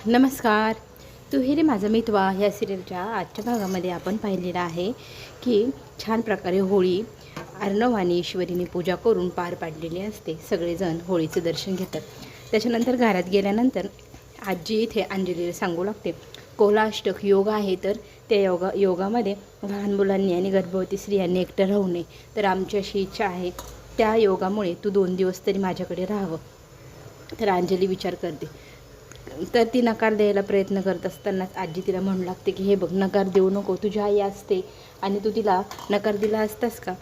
नमस्कार. तू हे रे माझा मितवा ह्या सिरियलच्या आजच्या भागामध्ये आपण पाहिलेलं आहे की छान प्रकारे होळी अर्णव आणि ईश्वरीने पूजा करून पार पाडलेली असते. सगळेजण होळीचं दर्शन घेतात. त्याच्यानंतर घरात गेल्यानंतर आजी इथे अंजलीला सांगू लागते कोलाष्टक योग आहे, तर त्या योगामध्ये लहान मुलांनी आणि गर्भवती स्त्रियांनी एकटं राहू नये. तर आमची अशी इच्छा आहे, त्या योगामुळे तू 2 दिवस तरी माझ्याकडे राहावं. तर अंजली विचार करते. तर ती नकार द्यायला प्रयत्न करत असतानाच आजी तिला म्हणू लागते की हे बघ, नकार देऊ नको, तुझी आई असते आणि तू तिला नकार दिला असतास का?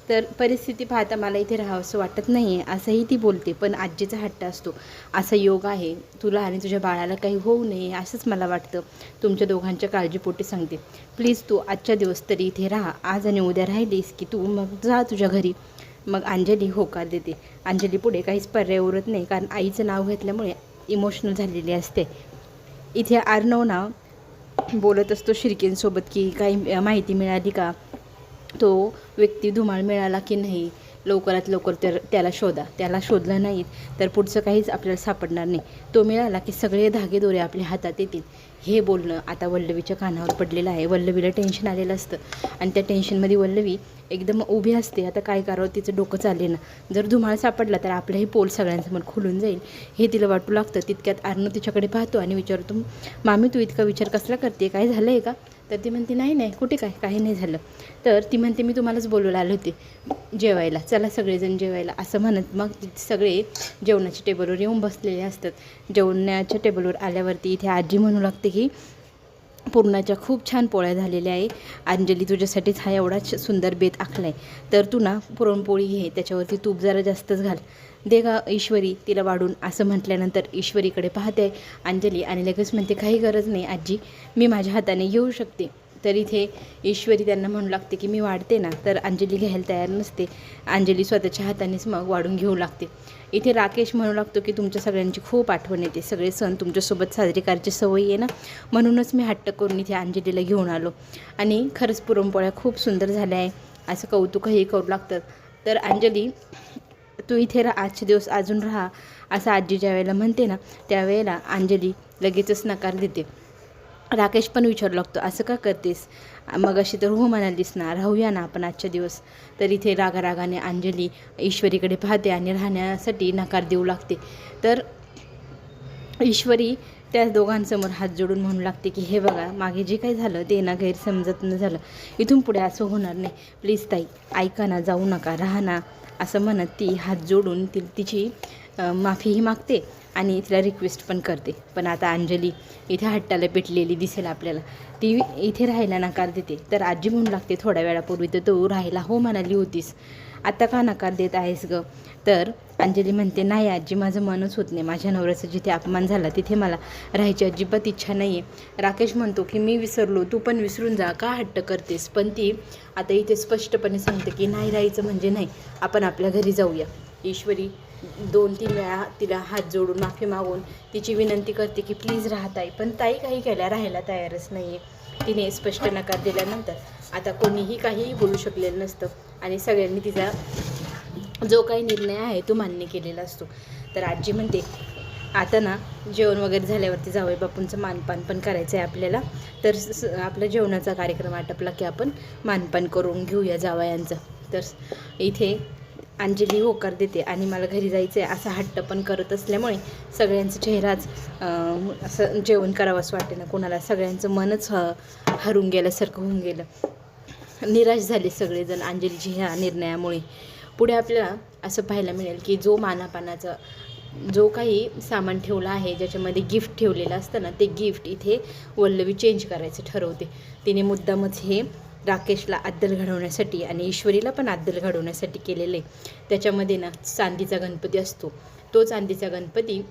तर परिस्थिती पाहता मला इथे राहावंसं वाटत नाही आहे असंही ती बोलते. पण आजीचा हट्ट असतो, असा योग आहे, तुला आणि तुझ्या बाळाला काही होऊ नये असंच मला वाटतं. तुमच्या दोघांच्या काळजीपोटी सांगते, प्लीज तू आजच्या दिवस तरी इथे राहा. आज आणि उद्या राहिलीस की तू मग जा तुझ्या घरी. मग अंजली होकार देते. अंजली पुढे काहीच पर्याय उरत नाही, कारण आईचं नाव घेतल्यामुळे इमोशनल झालेली असते. इथे अर्णव ना बोलत असतो शिर्केंसोबत की काही माहिती मिळाली का, तो व्यक्ती धुमाळ मिळाला की नाही, लवकरात लवकर त्याला शोधा. त्याला शोधलं नाहीत तर पुढचं काहीच आपल्याला सापडणार नाही. तो मिळाला की सगळे धागेदोरे आपल्या हातात येतील. हे बोलणं आता वल्लवीच्या कानावर पडलेलं आहे. वल्लवीला टेन्शन आलेलं असतं आणि त्या टेन्शनमध्ये वल्लवी एकदम उभी असते. आता काय करावं तिचं डोकं चालले ना. जर धुमाळ सापडला तर आपलंही पोल सगळ्यांसमोर खुलून जाईल हे तिला वाटू लागतं. तितक्यात अर्णव तिच्याकडे पाहतो आणि विचारतो, मामी तू इतका विचार कसला करते, काय झालं आहे का? तर ती म्हणते नाही कुठे काही नाही झालं. तर ती म्हणते मी तुम्हालाच बोलवलं आले होते जेवायला, चला सगळेजण जेवायला असं म्हणत मग सगळे जेवणाच्या टेबलवर येऊन बसलेले असतात. जेवणाच्या टेबलवर आल्यावरती इथे आजी म्हणू लागते की पुरणाच्या खूप छान पोळ्या झालेल्या आहे. अंजली तुझ्यासाठीच हा एवढा सुंदर बेत आखला आहे, तर तू ना पुरणपोळी घे, त्याच्यावरती तूप जरा जास्तच घाल, दे का ईश्वरी तिला वाढून. असं म्हटल्यानंतर ईश्वरीकडे पाहते अंजली आणि लगेच म्हणते काही गरज नाही आजी, मी माझ्या हाताने घेऊ शकते. तर इथे ईश्वरी त्यांना म्हणू लागते की मी वाढते ना. तर अंजली घ्यायला तयार नसते. अंजली स्वतःच्या हातानेच मग वाढून घेऊ लागते. इथे राकेश म्हणू लागतो की तुमच्या सगळ्यांची खूप आठवण येते, सगळे सण तुमच्यासोबत साजरे करायची सवय आहे ना, म्हणूनच मी हट्ट करून इथे अंजलीला घेऊन आलो. आणि खरंच पुरणपोळ्या खूप सुंदर झाल्या आहे असं कौतुकही करू लागतं. तर अंजली तू इथे आजचे दिवस अजून राहा असं आजी ज्या वेळेला म्हणते ना, त्यावेळेला अंजली लगेचच नकार देते. राकेश पण विचारू लागतो असं का करतेस, मग अशी तर हो म्हणालीस ना, राहूया ना आपण आजच्या दिवस. तर इथे रागाने अंजली ईश्वरीकडे पाहते आणि राहण्यासाठी नकार देऊ लागते. तर ईश्वरी त्या दोघांसमोर हात जोडून म्हणू लागते की हे बघा, मागे जे काही झालं ते ना गैरसमजत न झालं, इथून पुढे असं होणार नाही, प्लीज ताई ऐका ना, जाऊ नका, राहा ना. असं म्हणत ती हात जोडून तिची माफीही मागते आणि तिला रिक्वेस्ट पण करते. पण आता अंजली इथे हट्टाला पेटलेली दिसेल आपल्याला, ती इथे राहायला नकार देते. तर आजी म्हणू लागते थोड्या वेळापूर्वी तर तू राहायला हो म्हणाली होतीस, आता का नकार देत आहेस गं? तर अंजली म्हणते नाही आजी, माझं मनच होत नाही, माझ्या नवऱ्याचा जिथे अपमान झाला तिथे मला राहायची अजिबात इच्छा नाही आहे. राकेश म्हणतो की मी विसरलो, तू पण विसरून जा, का हट्ट करतेस? पण ती आता इथे स्पष्टपणे सांगते की नाही राहायचं म्हणजे नाही, आपण आपल्या घरी जाऊया. ईश्वरी 2-3 वेळा तिला हात जोडून माफी मागून तिची विनंती करते की प्लीज राहा ताई, पण ताई काही केल्या राहायला तयारच नाही आहे. तिने स्पष्ट नकार दिल्यानंतर आता कोणीही काहीही बोलू शकलेलं नसतं आणि सगळ्यांनी तिचा जो काही निर्णय आहे तो मान्य केलेला असतो. तर आजी म्हणते आता ना जेवण वगैरे झाल्यावरती जावई बापूंचं मानपान पण करायचं आहे आपल्याला, तर आपला जेवणाचा कार्यक्रम आटपला की आपण मानपान करून घेऊया जावयांचं. तर इथे अंजली होकार देते आणि मला घरी जायचं आहे असा हट्ट पण करत असल्यामुळे सगळ्यांचा चेहराच असं जेवण करावंसं वाटे ना कोणाला, सगळ्यांचं मनच हरून गेल्यासारखं होऊन गेलं. निराश झाले सगळेजण अंजलीच्या ह्या निर्णयामुळे. पुढे आपल्याला असं पाहायला मिळेल की जो मानापानाचा जो काही सामान ठेवलं आहे, ज्याच्यामध्ये गिफ्ट ठेवलेलं असतं ना, ते गिफ्ट इथे वल्लवी चेंज करायचं ठरवते. तिने मुद्दामच हे राकेशला अद्दल घडवण्यासाठी आणि ईश्वरीला पण अद्दल घडवण्यासाठी केलेलं आहे. त्याच्यामध्ये ना चांदीचा गणपती असतो, तो चांदीचा गणपती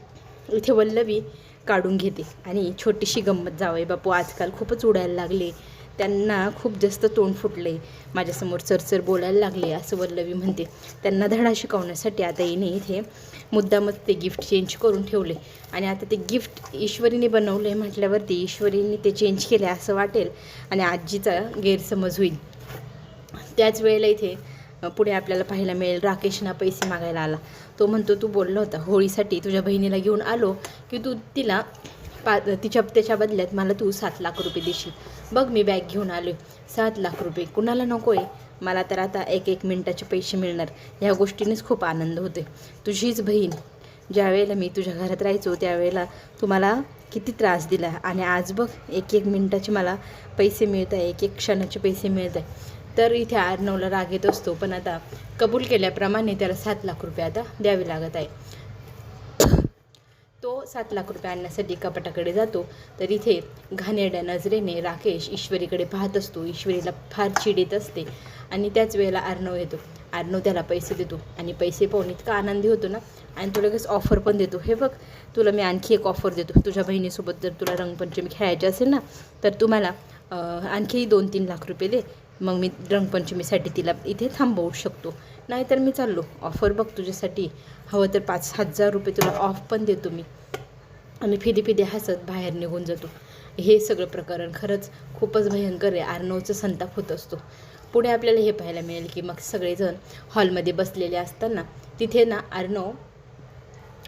इथे वल्लवी काढून घेते. आणि छोटीशी गंमत, जावई बापू आजकाल खूपच उडायला लागले, त्यांना खूप जास्त तोंड फुटले, माझ्यासमोर चरचर बोलायला लागले असं वल्लवी म्हणते. त्यांना धडा शिकवण्यासाठी आता हिने इथे मुद्दामच ते गिफ्ट चेंज करून ठेवले. आणि आता ते गिफ्ट ईश्वरीने बनवलं आहे म्हटल्यावरती ईश्वरीने ते चेंज केले असं वाटेल आणि आजीचा गैरसमज होईल. त्याच वेळेला इथे पुढे आपल्याला पाहायला मिळेल राकेशना पैसे मागायला आला. तो म्हणतो तू बोलला होता होळीसाठी तुझ्या बहिणीला घेऊन आलो की तू तिला त्याच्या बदल्यात मला तू 7 लाख रुपये देशील. बघ मी बॅग घेऊन आलो 7 लाख रुपये कुणाला नको आहे. मला तर आता 1 मिनिटाचे पैसे मिळणार ह्या गोष्टीनेच खूप आनंद होते. तुझीच बहीण ज्यावेळेला मी तुझ्या घरात राहायचो त्यावेळेला तुम्हाला किती त्रास दिला आणि आज बघ 1 मिनिटाचे मला पैसे मिळत आहे, 1 क्षणाचे पैसे मिळत आहे. तर इथे अर्णवला राग येत असतो, पण आता कबूल केल्याप्रमाणे त्याला 7 लाख रुपये आता द्यावे लागत आहे. तो 7 लाख रुपये आणण्यासाठी कपाटाकडे जातो. तर इथे घाणेरड्या नजरेने राकेश ईश्वरीकडे पाहत असतो. ईश्वरीला फार चिड येत असते आणि त्याच वेळेला अर्णव येतो. अर्णव त्याला पैसे देतो आणि पैसे पाहून इतका आनंदी होतो ना, आणि तो लगेच ऑफर पण देतो. हे बघ तुला मी आणखी एक ऑफर देतो. तुझ्या बहिणीसोबत जर तुला रंगपंचमी खेळायची असेल ना तर तू मला आणखी 2-3 लाख रुपये दे. मग मी रंगपंचमीसाठी तिला इथे थांबवू शकतो. नाहीतर मी चाललो. ऑफर बघ तुझ्यासाठी, हवं तर 5,000 रुपये तुला ऑफ पण देतो मी. आणि फिदी हसत बाहेर निघून जातो. हे सगळं प्रकरण खरंच खूपच भयंकर आहे. अर्णवचा संताप होत असतो. पुढे आपल्याला हे पाहायला मिळेल की मग सगळेजण हॉलमध्ये बसलेले असताना तिथे ना अर्णव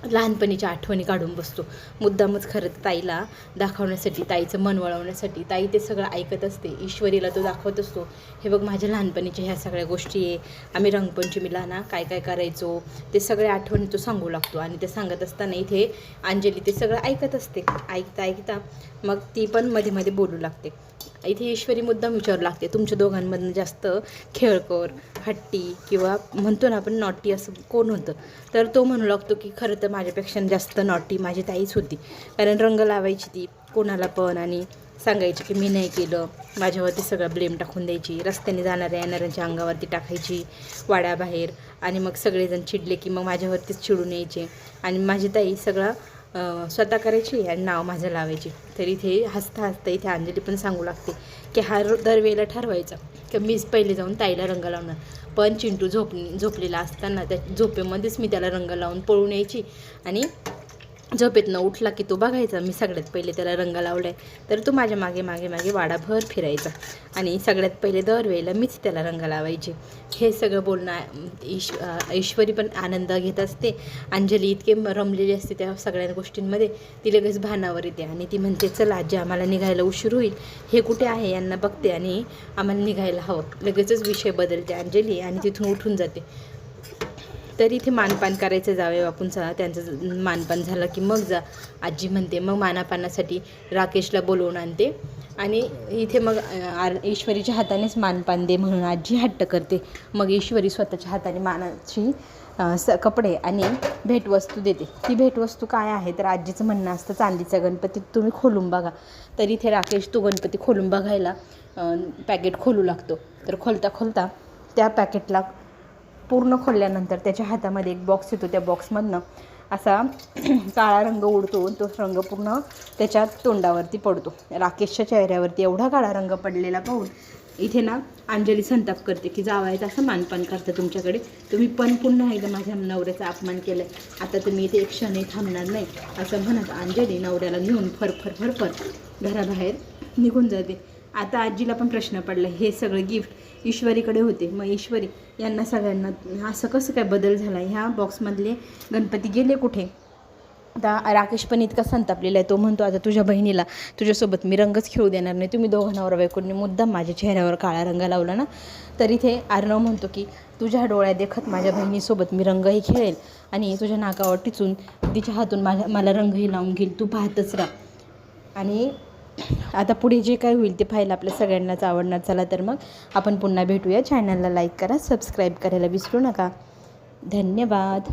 लहानपणीच्या आठवणी काढून बसतो. मुद्दामच खरं तर ताईला दाखवण्यासाठी, ताईचं मन वळवण्यासाठी. ताई ते सगळं ऐकत असते. ईश्वरीला तो दाखवत असतो, हे बघ माझ्या लहानपणीच्या ह्या सगळ्या गोष्टी आहे, आम्ही रंगपंचमीला ना काय काय करायचो ते सगळे आठवणी तो सांगू लागतो. आणि ते सांगत असताना इथे अंजली ते सगळं ऐकत असते. ऐकता मग ती पण मध्ये मध्ये बोलू लागते. इथे ईश्वरी मुद्दाम विचारू लागते, तुमच्या दोघांमधून जास्त खेळकर, हट्टी किंवा म्हणतो ना आपण नॉटी असं कोण होतं. तर तो म्हणू लागतो की खरं तर माझ्यापेक्षा जास्त नॉटी माझी ताईच होती. कारण रंग लावायची ती कोणाला पण आणि सांगायची की मी नाही केलं, माझ्यावरती सगळं ब्लेम टाकून द्यायची. रस्त्याने जाणाऱ्या येणाऱ्यांच्या अंगावरती टाकायची वाड्याबाहेर. आणि मग सगळेजण चिडले की मग माझ्यावरतीच चिडून यायचे. आणि माझी ताई सगळं स्वतः करायची आणि नाव माझं लावायची. तर इथे हसता इथे अंजली पण सांगू लागते की हा दरवेळेला ठरवायचा की मीच पहिले जाऊन ताईला रंग लावणार. पण चिंटू झोपलेला असताना त्या झोपेमध्येच मी त्याला रंग लावून पळून यायची आणि झोपेतनं उठला की तो बघायचा मी सगळ्यात पहिले त्याला रंग लावला आहे. तर तो माझ्या मागे वाडाभर फिरायचा आणि सगळ्यात पहिले दरवेळेला मीच त्याला रंग लावायचे. हे सगळं बोलणं ईश्वरी पण आनंद घेत असते. अंजली इतके रमलेली असते त्या सगळ्या गोष्टींमध्ये, ती लगेच भानावर येते आणि ती म्हणते चल आजी आम्हाला निघायला उशीर होईल, हे कुठे आहे यांना बघते आणि आम्हाला निघायला हवं. लगेचच विषय बदलते अंजली आणि तिथून उठून जाते. तर इथे मानपान करायचं जावे बापूंचा. त्यांचं मानपान झालं की मग जा आजी म्हणते. मग मानापानासाठी राकेशला बोलवून आणते आणि इथे मग ईश्वरीच्या हातानेच मानपान दे म्हणून आजी हट्ट करते. मग ईश्वरी स्वतःच्या हाताने मानाची कपडे आणि भेटवस्तू देते. ती भेटवस्तू काय आहे तर आजीचं म्हणणं असतं चांदीचा गणपती तुम्ही खोलून बघा. तर इथे राकेश तो गणपती खोलून बघायला पॅकेट खोलू लागतो. तर खोलता त्या पॅकेटला पूर्ण खोलल्यानंतर त्याच्या हातामध्ये एक बॉक्स येतो. त्या बॉक्समधनं असा काळा रंग उडतो. तो रंग पूर्ण त्याच्या तोंडावरती पडतो. राकेशच्या चेहऱ्यावरती एवढा काळा रंग पडलेला पाहून इथे ना अंजली संताप करते की जावायचं असं मानपान करतं तुमच्याकडे, तुम्ही पण पुन्हा एकदा माझ्या नवऱ्याचा अपमान केला आहे, आता तुम्ही इथे एक क्षणही थांबणार नाही असं म्हणत अंजली नवऱ्याला घेऊन फरफर घराबाहेर निघून जाते. आता आजीला पण प्रश्न पडला, हे सगळे गिफ्ट ईश्वरीकडे होते, मग ईश्वरी यांना सगळ्यांना असं कसं काय बदल झाला, ह्या बॉक्समधले गणपती गेले कुठे. आता राकेश पण इतका संतापलेला आहे. तो म्हणतो आता तुझ्या बहिणीला तुझ्यासोबत मी रंगच खेळू देणार नाही, तुम्ही दोघं नवरा बायकोंनी मुद्दाम माझ्या चेहऱ्यावर काळा रंग लावला ना. तर इथे अर्णव म्हणतो की तुझ्या डोळ्यात देखत माझ्या बहिणीसोबत मी रंगही खेळेल आणि तुझ्या नाकावर टिचून तिच्या हातून मला रंगही लावून घेईल, तू पाहतच राहा. आणि आता पुढे जे काय होईल ते पाहायला आपल्या सगळ्यांनाच आवडणार. चला तर मग आपण पुन्हा भेटूया. चॅनलला लाईक करा, सबस्क्राईब करायला विसरू नका. धन्यवाद.